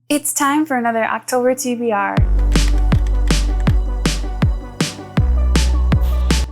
It's time for another October TBR.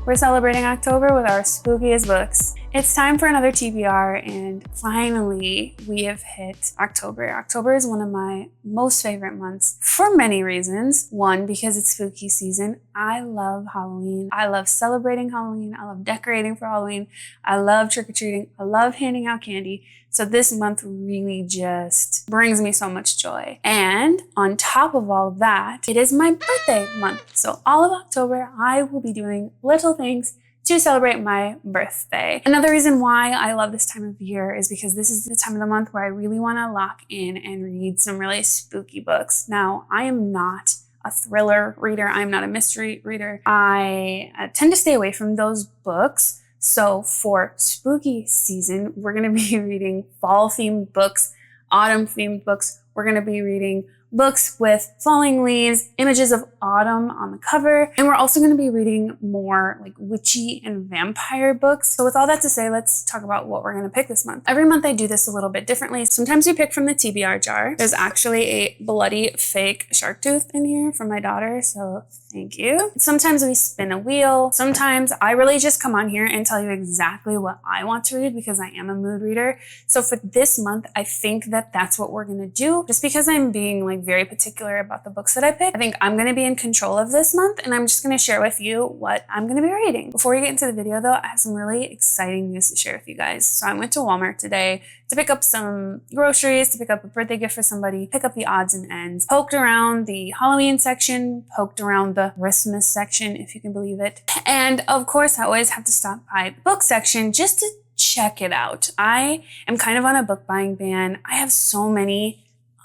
We're celebrating October with our spookiest books. It's time for another TBR, and finally we have hit October. October is one of my most favorite months for many reasons. One, because it's spooky season. I love Halloween. I love celebrating Halloween. I love decorating for Halloween. I love trick-or-treating. I love handing out candy. So this month really just brings me so much joy. And on top of all of that, it is my birthday month. So all of October, I will be doing little things to celebrate my birthday. Another reason why I love this time of year is because this is the time of the month where I really want to lock in and read some really spooky books. Now, I am not a thriller reader. I'm not a mystery reader. I tend to stay away from those books. So for spooky season, we're going to be reading fall-themed books, autumn-themed books. We're going to be reading books with falling leaves, images of autumn on the cover. And we're also going to be reading more like witchy and vampire books. So with all that to say, let's talk about what we're going to pick this month. Every month I do this a little bit differently. Sometimes we pick from the TBR jar. There's actually a bloody fake shark tooth in here from my daughter. So thank you. Sometimes we spin a wheel. Sometimes I really just come on here and tell you exactly what I want to read because I am a mood reader. So for this month, I think that that's what we're going to do. Just because I'm being like very particular about the books that I pick, I think I'm going to be in control of this month, and I'm just going to share with you what I'm going to be reading. Before we get into the video though, I have some really exciting news to share with you guys. So I went to Walmart today to pick up some groceries, to pick up a birthday gift for somebody, pick up the odds and ends, poked around the Halloween section, poked around the Christmas section, if you can believe it. And of course, I always have to stop by the book section just to check it out. I am kind of on a book buying ban. I have so many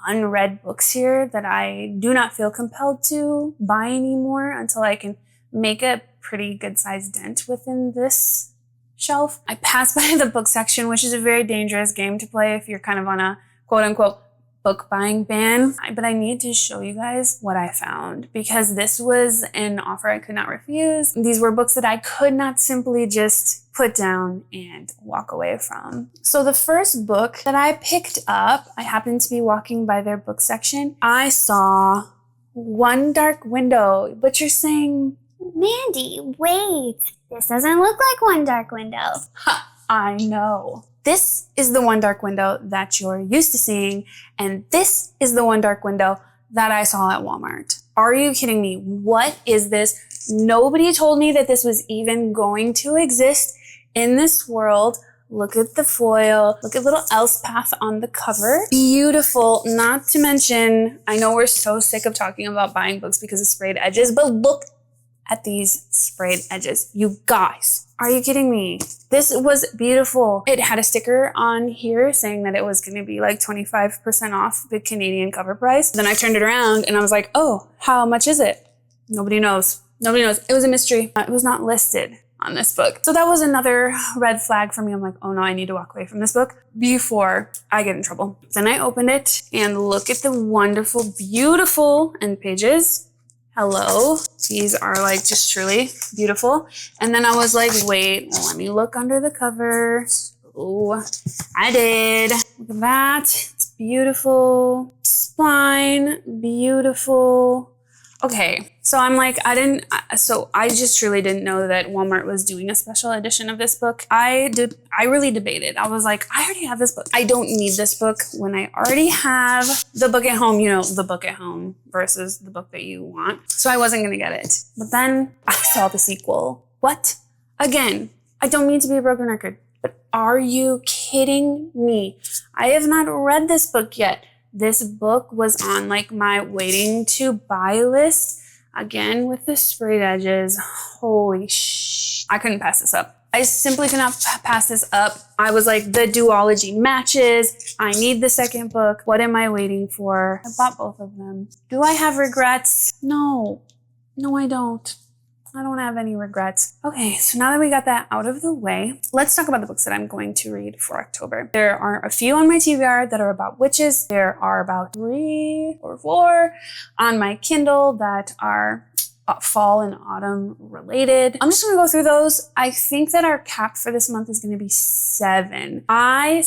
unread books here that I do not feel compelled to buy anymore until I can make a pretty good sized dent within this shelf. I passed by the book section, which is a very dangerous game to play if you're kind of on a quote unquote book buying ban. But I need to show you guys what I found because this was an offer I could not refuse. These were books that I could not simply just put down and walk away from. So the first book that I picked up, I happened to be walking by their book section. I saw One Dark Window, but you're saying, Mandy, wait, this doesn't look like One Dark Window. Ha, I know. This is the One Dark Window that you're used to seeing, and this is the One Dark Window that I saw at Walmart. Are you kidding me? What is this? Nobody told me that this was even going to exist in this world. Look at the foil. Look at little Elspeth on the cover. Beautiful. Not to mention, I know we're so sick of talking about buying books because of sprayed edges, but look at these sprayed edges. You guys, are you kidding me? This was beautiful. It had a sticker on here saying that it was going to be like 25% off the Canadian cover price. Then I turned it around and I was like, oh, how much is it? Nobody knows. Nobody knows. It was a mystery. It was not listed on this book. So that was another red flag for me. I'm like, oh no, I need to walk away from this book before I get in trouble. Then I opened it and look at the wonderful, beautiful end pages. Hello. These are like just truly beautiful. And then I was like, wait, let me look under the cover. So I did. Look at that. It's beautiful. Spine, beautiful. Okay, so I'm like, I just truly didn't know that Walmart was doing a special edition of this book. I really debated. I was like, I already have this book. I don't need this book when I already have the book at home, you know, the book at home versus the book that you want. So I wasn't gonna get it. But then I saw the sequel. What? Again, I don't mean to be a broken record, but are you kidding me? I have not read this book yet. This book was on like my waiting to buy list. Again, with the sprayed edges. Holy sh! I couldn't pass this up. I simply could not pass this up. I was like, the duology matches. I need the second book. What am I waiting for? I bought both of them. Do I have regrets? No. No, I don't. I don't have any regrets. Okay, so now that we got that out of the way, let's talk about the books that I'm going to read for October. There are a few on my TBR that are about witches. There are about 3 or 4 on my Kindle that are fall and autumn related. I'm just gonna go through those. I think that our cap for this month is gonna be 7. I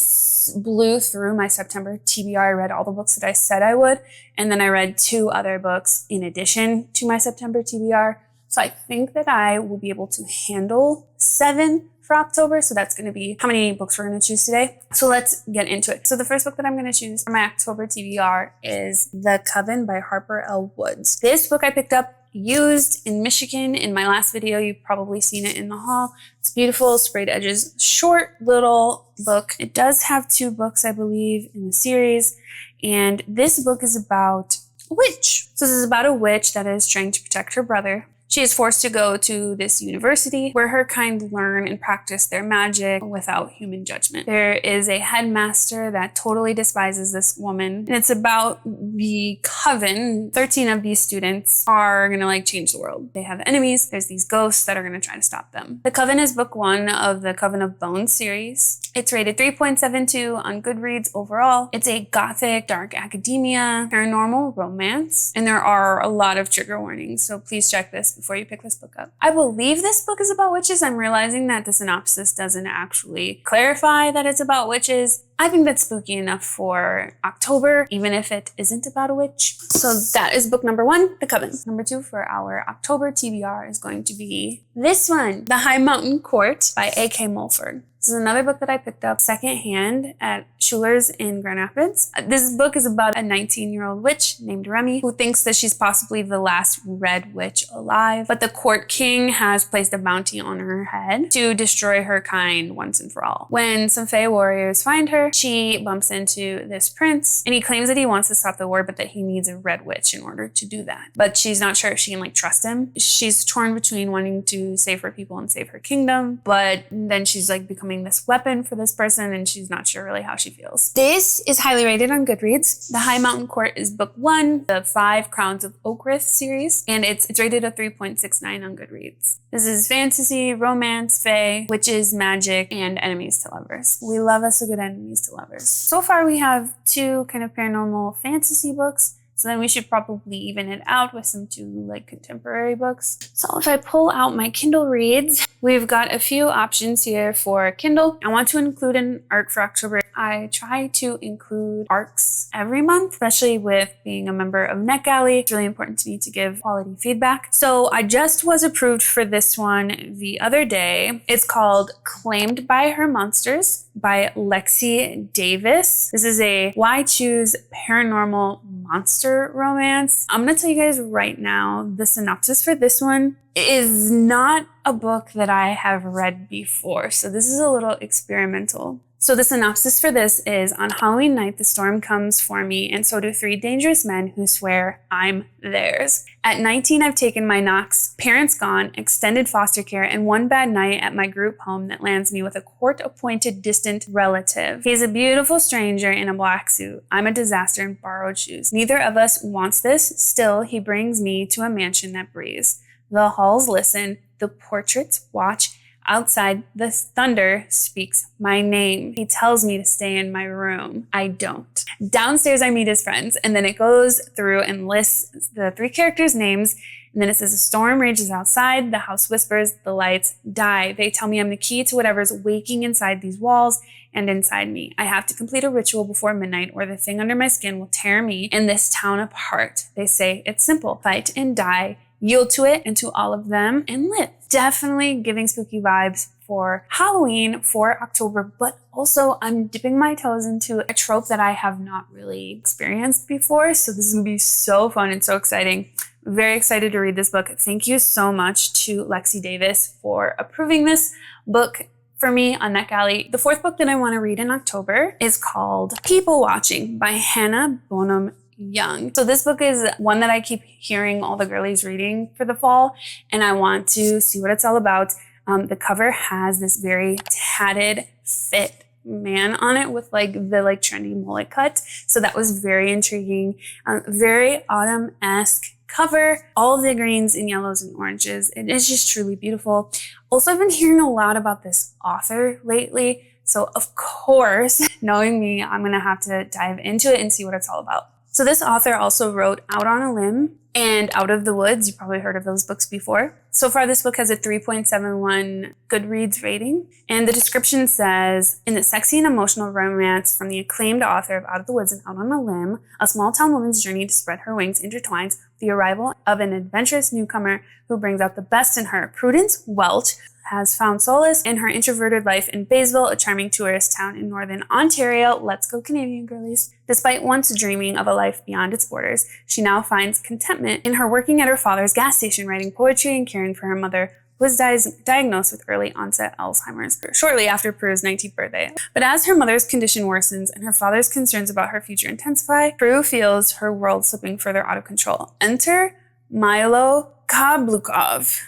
blew through my September TBR. I read all the books that I said I would, and then I read 2 other books in addition to my September TBR. So I think that I will be able to handle 7 for October. So that's going to be how many books we're going to choose today. So let's get into it. So the first book that I'm going to choose for my October TBR is The Coven by Harper L. Woods. This book I picked up used in Michigan in my last video. You've probably seen it in the haul. It's beautiful, sprayed edges, short little book. It does have 2 books, I believe, in the series. And this book is about a witch. So this is about a witch that is trying to protect her brother. She is forced to go to this university where her kind learn and practice their magic without human judgment. There is a headmaster that totally despises this woman, and it's about the coven. 13 of these students are gonna change the world. They have enemies. There's these ghosts that are gonna try to stop them. The Coven is book 1 of the Coven of Bones series. It's rated 3.72 on Goodreads overall. It's a gothic, dark academia, paranormal romance, and there are a lot of trigger warnings, so please check this before you pick this book up. I believe this book is about witches. I'm realizing that the synopsis doesn't actually clarify that it's about witches. I think that's spooky enough for October, even if it isn't about a witch. So that is book number 1, The Coven. Number 2 for our October TBR is going to be this one, The High Mountain Court by A.K. Mulford. This is another book that I picked up secondhand at Schuler's in Grand Rapids. This book is about a 19-year-old witch named Remy who thinks that she's possibly the last red witch alive, but the court king has placed a bounty on her head to destroy her kind once and for all. When some Fae warriors find her, she bumps into this prince, and he claims that he wants to stop the war, but that he needs a red witch in order to do that. But she's not sure if she can trust him. She's torn between wanting to save her people and save her kingdom, but then she's becoming this weapon for this person, and she's not sure really how she feels. This is highly rated on Goodreads. The High Mountain Court is book 1, the 5 Crowns of Oakrith series, and it's rated a 3.69 on Goodreads. This is fantasy, romance, fae, witches, magic, and enemies to lovers. We love us a good enemies to lovers. So far we have 2 kind of paranormal fantasy books, so then we should probably even it out with some 2 contemporary books. So if I pull out my Kindle reads, we've got a few options here for Kindle. I want to include an arc for October. I try to include arcs every month, especially with being a member of NetGalley. It's really important to me to give quality feedback. So I just was approved for this one the other day. It's called Claimed by Her Monsters by Lexi Davis. This is a Why Choose Paranormal Monster romance. I'm gonna tell you guys right now, the synopsis for this one is not a book that I have read before, so this is a little experimental. So the synopsis for this is, on Halloween night, the storm comes for me, and so do 3 dangerous men who swear I'm theirs. At 19, I've taken my knocks, parents gone, extended foster care, and one bad night at my group home that lands me with a court-appointed distant relative. He's a beautiful stranger in a black suit. I'm a disaster in borrowed shoes. Neither of us wants this. Still, he brings me to a mansion that breathes. The halls listen, the portraits watch. Outside, the thunder speaks my name. He tells me to stay in my room. I don't. Downstairs, I meet his friends, and then it goes through and lists the 3 characters' names, and then it says a storm rages outside, the house whispers, the lights die. They tell me I'm the key to whatever's waking inside these walls and inside me. I have to complete a ritual before midnight, or the thing under my skin will tear me and this town apart. They say it's simple. Fight and die. Yield to it and to all of them and live. Definitely giving spooky vibes for Halloween for October, but also I'm dipping my toes into a trope that I have not really experienced before. So this is gonna be so fun and so exciting. Very excited to read this book. Thank you so much to Lexi Davis for approving this book for me on NetGalley. The 4th book that I want to read in October is called People Watching by Hannah Bonham Young. So this book is one that I keep hearing all the girlies reading for the fall, and I want to see what it's all about. The cover has this very tatted, fit man on it with the trendy mullet cut. So that was very intriguing. Very autumn-esque cover, all the greens and yellows and oranges. It is just truly beautiful. Also, I've been hearing a lot about this author lately. So of course, knowing me, I'm gonna have to dive into it and see what it's all about. So this author also wrote Out on a Limb and Out of the Woods. You probably heard of those books before. So far, this book has a 3.71 Goodreads rating. And the description says, in the sexy and emotional romance from the acclaimed author of Out of the Woods and Out on a Limb, a small town woman's journey to spread her wings intertwines with the arrival of an adventurous newcomer who brings out the best in her. Prudence Welch has found solace in her introverted life in Baysville, a charming tourist town in northern Ontario. Let's go Canadian girlies. Despite once dreaming of a life beyond its borders, she now finds contentment in her working at her father's gas station, writing poetry and caring for her mother, who was diagnosed with early onset Alzheimer's shortly after Prue's 19th birthday. But as her mother's condition worsens and her father's concerns about her future intensify, Prue feels her world slipping further out of control. Enter Milo Kablukov.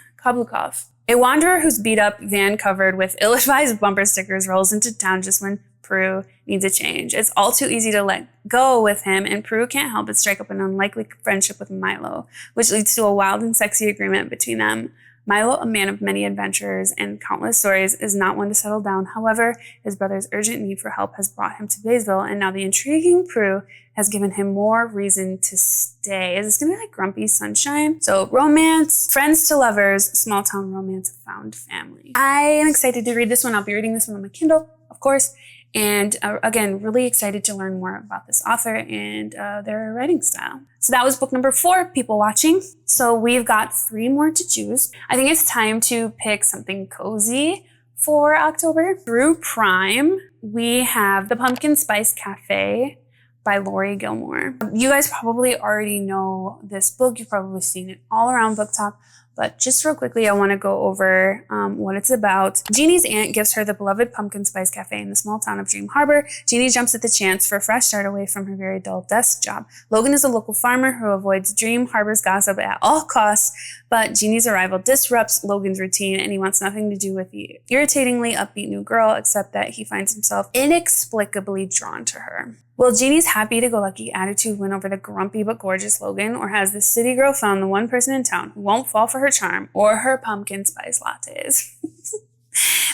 A wanderer whose beat-up van covered with ill-advised bumper stickers rolls into town just when Prue needs a change. It's all too easy to let go with him, and Prue can't help but strike up an unlikely friendship with Milo, which leads to a wild and sexy agreement between them. Milo, a man of many adventures and countless stories, is not one to settle down. However, his brother's urgent need for help has brought him to Baysville, and now the intriguing Prue has given him more reason to stay. Is this going to be like Grumpy Sunshine? So romance, friends to lovers, small town romance, found family. I am excited to read this one. I'll be reading this one on my Kindle, of course. And again, really excited to learn more about this author and their writing style. So that was book number 4, People Watching. So we've got 3 more to choose. I think it's time to pick something cozy for October. Through Prime, we have The Pumpkin Spice Cafe by Lori Gilmore. You guys probably already know this book. You've probably seen it all around BookTok. But just real quickly, I want to go over what it's about. Jeannie's aunt gives her the beloved Pumpkin Spice Cafe in the small town of Dream Harbor. Jeannie jumps at the chance for a fresh start away from her very dull desk job. Logan is a local farmer who avoids Dream Harbor's gossip at all costs, but Jeannie's arrival disrupts Logan's routine, and he wants nothing to do with the irritatingly upbeat new girl, except that he finds himself inexplicably drawn to her. Will Jeannie's happy-go-lucky attitude win over the grumpy but gorgeous Logan, or has the city girl found the one person in town who won't fall for her charm or her pumpkin spice lattes?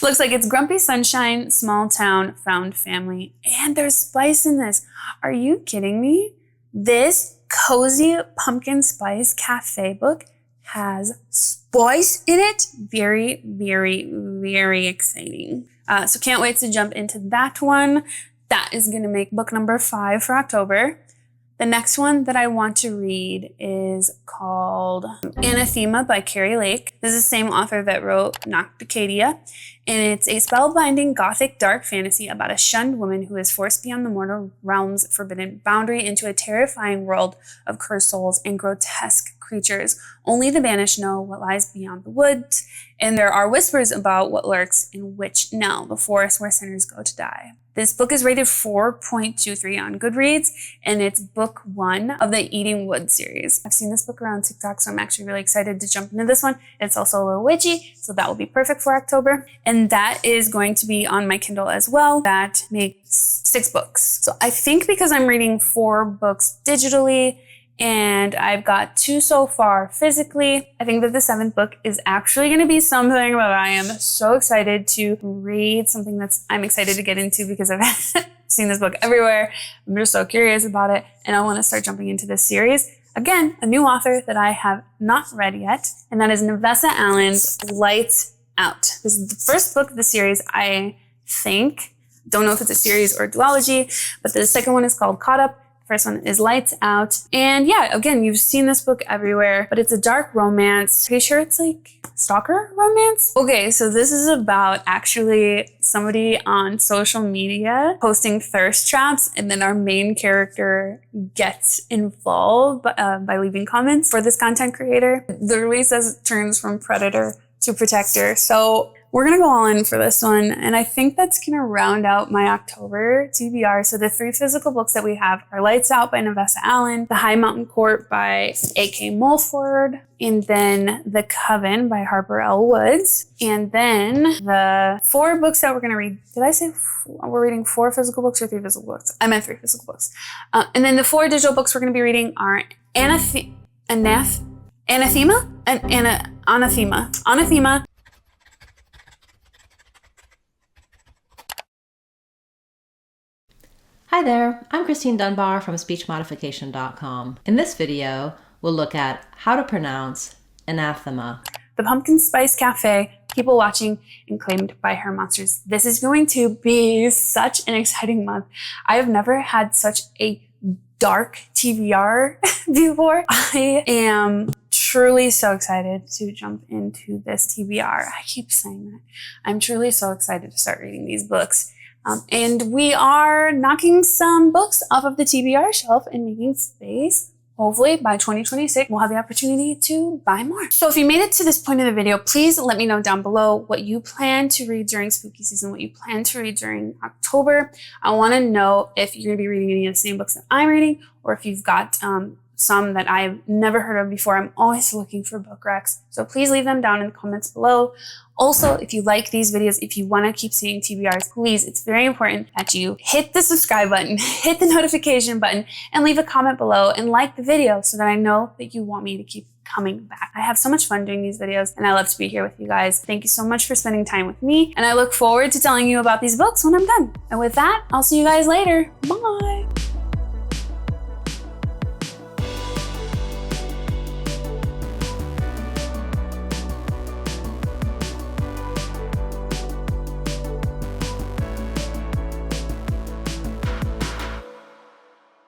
Looks like it's Grumpy Sunshine, small town, found family, and there's spice in this. Are you kidding me? This cozy pumpkin spice cafe book has spice in it. Very, very, very exciting. So can't wait to jump into that one. That is going to make book number 5 for October. The next one that I want to read is called Anathema by Carrie Lake. This is the same author that wrote Nocticadia, and it's a spellbinding gothic dark fantasy about a shunned woman who is forced beyond the mortal realm's forbidden boundary into a terrifying world of cursed souls and grotesque creatures. Only the banished know what lies beyond the woods, and there are whispers about what lurks in which knell, the forest where sinners go to die. This book is rated 4.23 on Goodreads, and it's book 1 of the Eating Wood series. I've seen this book around TikTok, so I'm actually really excited to jump into this one. It's also a little witchy, so that will be perfect for October. And that is going to be on my Kindle as well. That makes 6 books. So I think because I'm reading 4 books digitally, and I've got 2 so far physically, I think that the 7th book is actually going to be something that I am so excited to read, something that's I'm excited to get into because I've seen this book everywhere. I'm just so curious about it, and I want to start jumping into this series. Again, a new author that I have not read yet, and that is Nevessa Allen's Lights Out. This is the first book of the series, I think. Don't know if it's a series or a duology, but the second one is called Caught Up. First one is Lights Out. And yeah, again, you've seen this book everywhere, but it's a dark romance. Pretty sure it's like stalker romance? Okay, so this is about actually somebody on social media posting thirst traps, and then our main character gets involved by leaving comments for this content creator. Literally says it turns from predator to protector. So we're going to go all in for this one, and I think that's going to round out my October TBR. So the 3 physical books that we have are Lights Out by Nevessa Allen, The High Mountain Court by A.K. Mulford, and then The Coven by Harper L. Woods. And then the 4 books that we're going to read, did I say we're reading 4 physical books or 3 physical books? I meant 3 physical books. And then the 4 digital books we're going to be reading are Anathema, Hi there, I'm Christine Dunbar from speechmodification.com. In this video, we'll look at how to pronounce anathema. The Pumpkin Spice Cafe, people watching, and claimed by her monsters. This is going to be such an exciting month. I have never had such a dark TBR before. I am truly so excited to jump into this TBR. I keep saying that. I'm truly so excited to start reading these books. And we are knocking some books off of the TBR shelf and making space. Hopefully by 2026, we'll have the opportunity to buy more. So if you made it to this point in the video, please let me know down below what you plan to read during spooky season, what you plan to read during October. I want to know if you're going to be reading any of the same books that I'm reading, or if you've got some that I've never heard of before. I'm always looking for book recs. So please leave them down in the comments below. Also, if you like these videos, if you want to keep seeing TBRs, please, it's very important that you hit the subscribe button, hit the notification button, and leave a comment below and like the video so that I know that you want me to keep coming back. I have so much fun doing these videos and I love to be here with you guys. Thank you so much for spending time with me, and I look forward to telling you about these books when I'm done. And with that, I'll see you guys later. Bye.